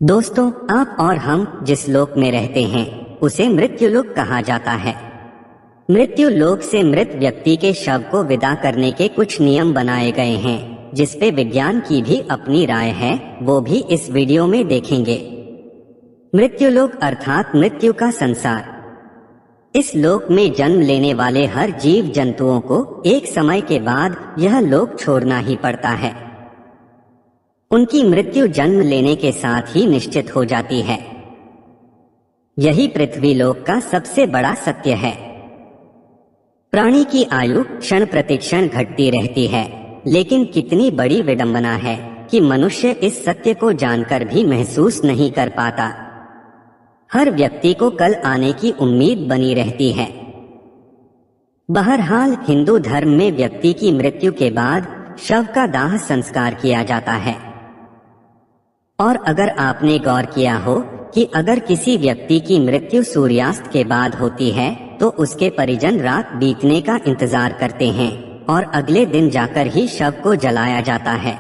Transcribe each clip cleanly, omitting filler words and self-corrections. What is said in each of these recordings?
दोस्तों, आप और हम जिस लोक में रहते हैं उसे मृत्यु लोक कहा जाता है। मृत्यु लोक से मृत व्यक्ति के शव को विदा करने के कुछ नियम बनाए गए हैं, जिसपे विज्ञान की भी अपनी राय है, वो भी इस वीडियो में देखेंगे। मृत्यु लोक अर्थात मृत्यु का संसार। इस लोक में जन्म लेने वाले हर जीव जंतुओं को एक समय के बाद यह लोक छोड़ना ही पड़ता है। उनकी मृत्यु जन्म लेने के साथ ही निश्चित हो जाती है। यही पृथ्वी लोक का सबसे बड़ा सत्य है। प्राणी की आयु क्षण प्रतिक्षण घटती रहती है, लेकिन कितनी बड़ी विडंबना है कि मनुष्य इस सत्य को जानकर भी महसूस नहीं कर पाता। हर व्यक्ति को कल आने की उम्मीद बनी रहती है। बहरहाल हिंदू धर्म में व्यक्ति की मृत्यु के बाद शव का दाह संस्कार किया जाता है। और अगर आपने गौर किया हो कि अगर किसी व्यक्ति की मृत्यु सूर्यास्त के बाद होती है तो उसके परिजन रात बीतने का इंतजार करते हैं और अगले दिन जाकर ही शव को जलाया जाता है।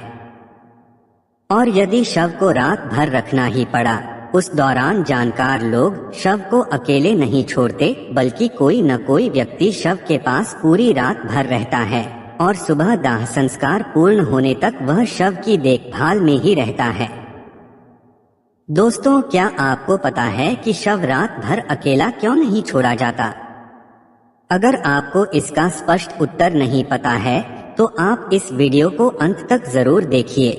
और यदि शव को रात भर रखना ही पड़ा, उस दौरान जानकार लोग शव को अकेले नहीं छोड़ते, बल्कि कोई न कोई व्यक्ति शव के पास पूरी रात भर रहता है और सुबह दाह संस्कार पूर्ण होने तक वह शव की देखभाल में ही रहता है। दोस्तों, क्या आपको पता है कि शव रात भर अकेला क्यों नहीं छोड़ा जाता? अगर आपको इसका स्पष्ट उत्तर नहीं पता है तो आप इस वीडियो को अंत तक जरूर देखिए।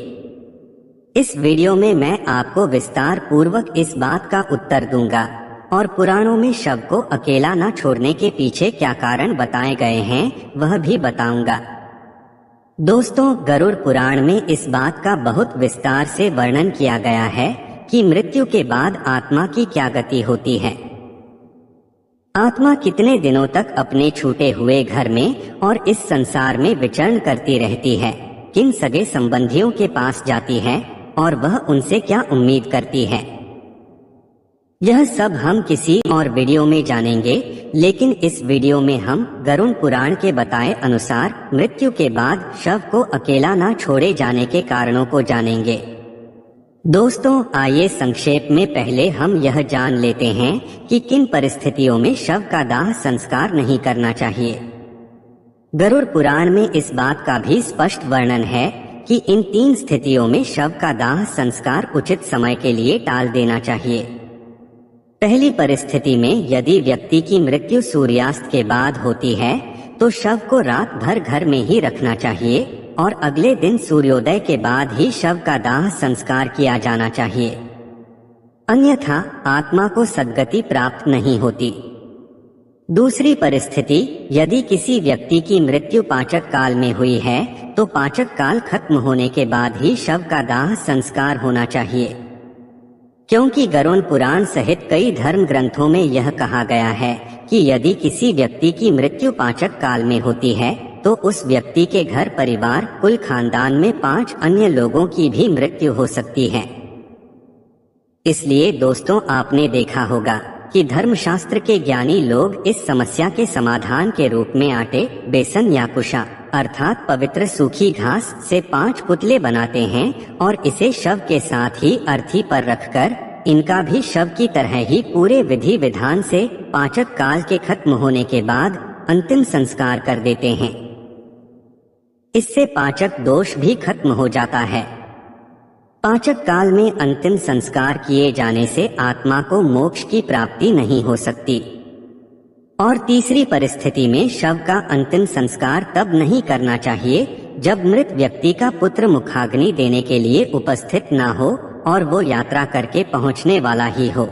इस वीडियो में मैं आपको विस्तार पूर्वक इस बात का उत्तर दूंगा और पुराणों में शव को अकेला न छोड़ने के पीछे क्या कारण बताए गए हैं वह भी बताऊंगा। दोस्तों, गरुड़ पुराण में इस बात का बहुत विस्तार से वर्णन किया गया है कि मृत्यु के बाद आत्मा की क्या गति होती है। आत्मा कितने दिनों तक अपने छूटे हुए घर में और इस संसार में विचरण करती रहती है, किन सगे संबंधियों के पास जाती है और वह उनसे क्या उम्मीद करती है। यह सब हम किसी और वीडियो में जानेंगे, लेकिन इस वीडियो में हम गरुड़ पुराण के बताए अनुसार मृत्यु के बाद शव को अकेला न छोड़े जाने के कारणों को जानेंगे। दोस्तों, आइए संक्षेप में पहले हम यह जान लेते हैं कि किन परिस्थितियों में शव का दाह संस्कार नहीं करना चाहिए। गरुड़ पुराण में इस बात का भी स्पष्ट वर्णन है कि इन 3 स्थितियों में शव का दाह संस्कार उचित समय के लिए टाल देना चाहिए। पहली परिस्थिति में यदि व्यक्ति की मृत्यु सूर्यास्त के बाद होती है तो शव को रात भर घर में ही रखना चाहिए और अगले दिन सूर्योदय के बाद ही शव का दाह संस्कार किया जाना चाहिए, अन्यथा आत्मा को सद्गति प्राप्त नहीं होती। दूसरी परिस्थिति, यदि किसी व्यक्ति की मृत्यु पाचक काल में हुई है तो पाचक काल खत्म होने के बाद ही शव का दाह संस्कार होना चाहिए, क्योंकि गरुड़ पुराण सहित कई धर्म ग्रंथों में यह कहा गया है कि यदि किसी व्यक्ति की मृत्यु पाचक काल में होती है तो उस व्यक्ति के घर परिवार कुल खानदान में 5 अन्य लोगों की भी मृत्यु हो सकती है। इसलिए दोस्तों, आपने देखा होगा कि धर्मशास्त्र के ज्ञानी लोग इस समस्या के समाधान के रूप में आटे, बेसन या कुशा अर्थात पवित्र सूखी घास से 5 पुतले बनाते हैं और इसे शव के साथ ही अर्थी पर रखकर इनका भी शव की तरह ही पूरे विधि विधान से पाचक काल के खत्म होने के बाद अंतिम संस्कार कर देते हैं। इससे पाचक दोष भी खत्म हो जाता है। पाचक काल में अंतिम संस्कार किए जाने से आत्मा को मोक्ष की प्राप्ति नहीं हो सकती। और तीसरी परिस्थिति में शव का अंतिम संस्कार तब नहीं करना चाहिए जब मृत व्यक्ति का पुत्र मुखाग्नि देने के लिए उपस्थित ना हो और वो यात्रा करके पहुंचने वाला ही हो,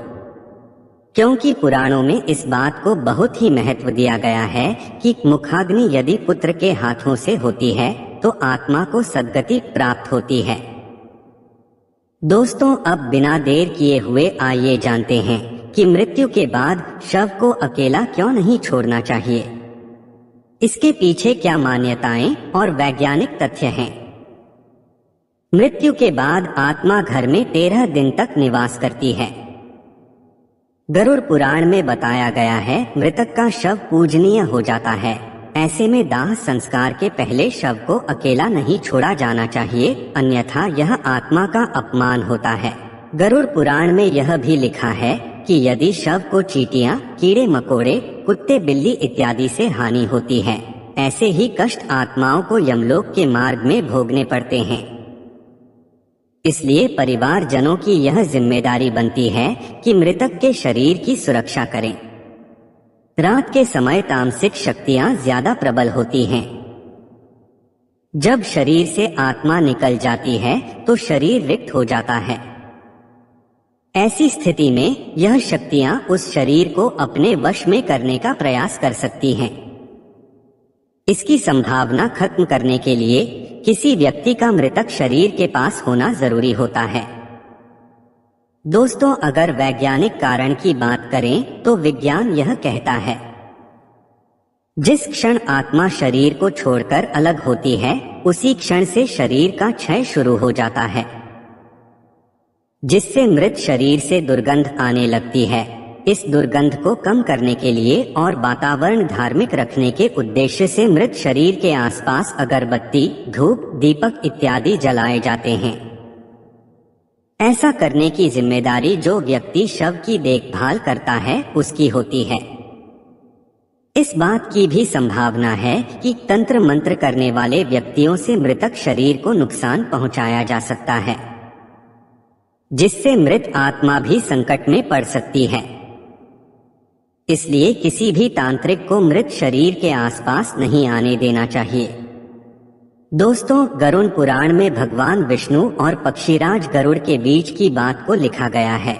क्योंकि पुराणों में इस बात को बहुत ही महत्व दिया गया है कि मुखाग्नि यदि पुत्र के हाथों से होती है तो आत्मा को सद्गति प्राप्त होती है। दोस्तों, अब बिना देर किए हुए आइए जानते हैं कि मृत्यु के बाद शव को अकेला क्यों नहीं छोड़ना चाहिए। इसके पीछे क्या मान्यताएं और वैज्ञानिक तथ्य हैं। मृत्यु के बाद आत्मा घर में 13 दिन तक निवास करती है। गरुड़ पुराण में बताया गया है मृतक का शव पूजनीय हो जाता है, ऐसे में दाह संस्कार के पहले शव को अकेला नहीं छोड़ा जाना चाहिए, अन्यथा यह आत्मा का अपमान होता है। गरुड़ पुराण में यह भी लिखा है कि यदि शव को चींटियां, कीड़े मकोड़े, कुत्ते, बिल्ली इत्यादि से हानि होती है, ऐसे ही कष्ट आत्माओं को यमलोक के मार्ग में भोगने पड़ते हैं। इसलिए परिवार जनों की यह जिम्मेदारी बनती है कि मृतक के शरीर की सुरक्षा करें। रात के समय तामसिक शक्तियां ज्यादा प्रबल होती हैं। जब शरीर से आत्मा निकल जाती है तो शरीर रिक्त हो जाता है। ऐसी स्थिति में यह शक्तियां उस शरीर को अपने वश में करने का प्रयास कर सकती हैं। इसकी संभावना खत्म करने के लिए किसी व्यक्ति का मृतक शरीर के पास होना जरूरी होता है। दोस्तों, अगर वैज्ञानिक कारण की बात करें तो विज्ञान यह कहता है, जिस क्षण आत्मा शरीर को छोड़कर अलग होती है, उसी क्षण से शरीर का क्षय शुरू हो जाता है, जिससे मृत शरीर से दुर्गंध आने लगती है। इस दुर्गंध को कम करने के लिए और वातावरण धार्मिक रखने के उद्देश्य से मृत शरीर के आसपास अगरबत्ती, धूप, दीपक इत्यादि जलाए जाते हैं। ऐसा करने की जिम्मेदारी जो व्यक्ति शव की देखभाल करता है उसकी होती है। इस बात की भी संभावना है कि तंत्र मंत्र करने वाले व्यक्तियों से मृतक शरीर को नुकसान पहुंचाया जा सकता है, जिससे मृत आत्मा भी संकट में पड़ सकती है। इसलिए किसी भी तांत्रिक को मृत शरीर के आसपास नहीं आने देना चाहिए। दोस्तों, गरुड़ पुराण में भगवान विष्णु और पक्षीराज गरुड़ के बीच की बात को लिखा गया है,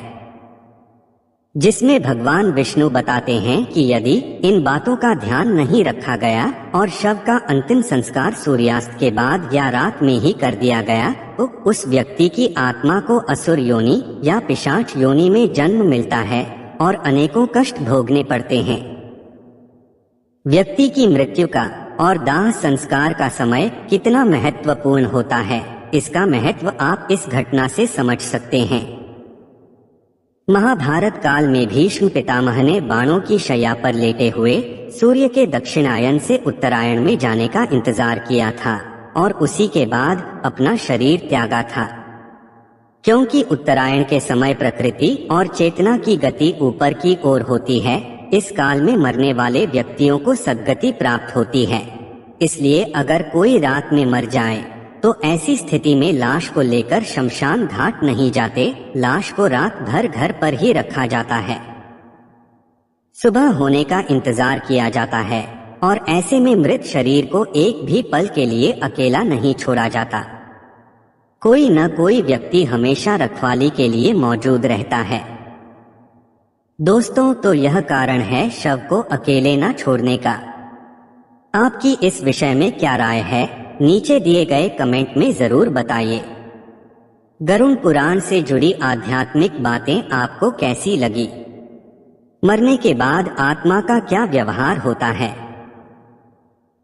जिसमें भगवान विष्णु बताते हैं कि यदि इन बातों का ध्यान नहीं रखा गया और शव का अंतिम संस्कार सूर्यास्त के बाद या रात में ही कर दिया गया तो उस व्यक्ति की आत्मा को असुर योनि या पिशाच योनि में जन्म मिलता है और अनेकों कष्ट भोगने पड़ते हैं। व्यक्ति की मृत्यु का और दाह संस्कार का समय कितना महत्वपूर्ण होता है, इसका महत्व आप इस घटना से समझ सकते हैं। महाभारत काल में भीष्म पितामह ने बाणों की शैया पर लेटे हुए सूर्य के दक्षिणायन से उत्तरायण में जाने का इंतजार किया था और उसी के बाद अपना शरीर त्यागा था, क्योंकि उत्तरायण के समय प्रकृति और चेतना की गति ऊपर की ओर होती है। इस काल में मरने वाले व्यक्तियों को सद्गति प्राप्त होती है। इसलिए अगर कोई रात में मर जाए तो ऐसी स्थिति में लाश को लेकर शमशान घाट नहीं जाते, लाश को रात भर घर पर ही रखा जाता है। सुबह होने का इंतजार किया जाता है और ऐसे में मृत शरीर को एक भी पल के लिए अकेला नहीं छोड़ा जाता। कोई न कोई व्यक्ति हमेशा रखवाली के लिए मौजूद रहता है। दोस्तों, तो यह कारण है शव को अकेले न छोड़ने का। आपकी इस विषय में क्या राय है, नीचे दिए गए कमेंट में जरूर बताइए। गरुड़ पुराण से जुड़ी आध्यात्मिक बातें आपको कैसी लगी? मरने के बाद आत्मा का क्या व्यवहार होता है?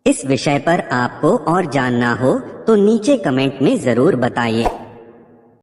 इस विषय पर आपको और जानना हो तो नीचे कमेंट में जरूर बताइए।